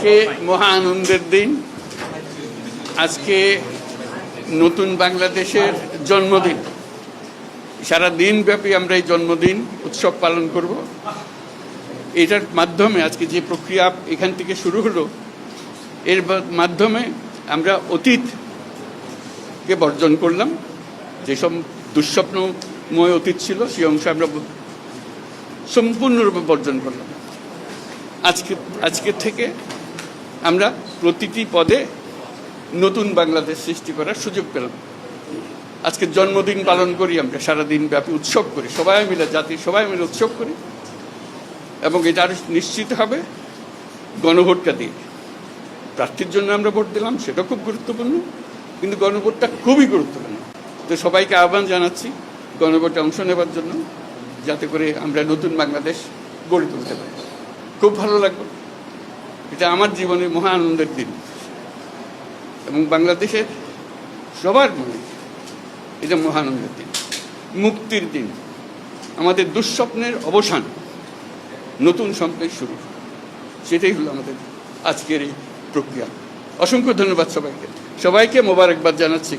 আজকে মহা আনন্দের দিন। আজকে নতুন বাংলাদেশের জন্মদিন। সারা দিনব্যাপী আমরা এই জন্মদিন উৎসব পালন করব। এটার মাধ্যমে আজকে যে প্রক্রিয়া এখান থেকে শুরু হলো, এর মাধ্যমে আমরা অতীতকে বর্জন করলাম। যেসব দুঃস্বপ্নময় অতীত ছিল সেই অংশ আমরা সম্পূর্ণরূপে বর্জন করলাম। আজকে থেকে আমরা প্রতিটি পদে নতুন বাংলাদেশ সৃষ্টি করার সুযোগ পেলাম। আজকে জন্মদিন পালন করি, আমরা সারাদিন ব্যাপী উৎসব করি, সবাই মিলে সবাই মিলে উৎসব করি। এবং এটা আরো নিশ্চিত হবে গণভোটটা দিয়ে। প্রার্থীর জন্য আমরা ভোট দিলাম, সেটা খুব গুরুত্বপূর্ণ, কিন্তু গণভোটটা খুবই গুরুত্বপূর্ণ। তো সবাইকে আহ্বান জানাচ্ছি গণভোটে অংশ নেবার জন্য, যাতে করে আমরা নতুন বাংলাদেশ গড়ে তুলতে পারি। খুব ভালো লাগবে। এটা আমার জীবনের মহা আনন্দের দিন এবং বাংলাদেশের সবার মনে এটা মহা আনন্দের দিন, মুক্তির দিন, আমাদের দুঃস্বপ্নের অবসান, নতুন স্বপ্নের শুরু। সেটাই হলো আমাদের আজকের এই প্রক্রিয়া। অসংখ্য ধন্যবাদ সবাইকে মোবারকবাদ জানাচ্ছি।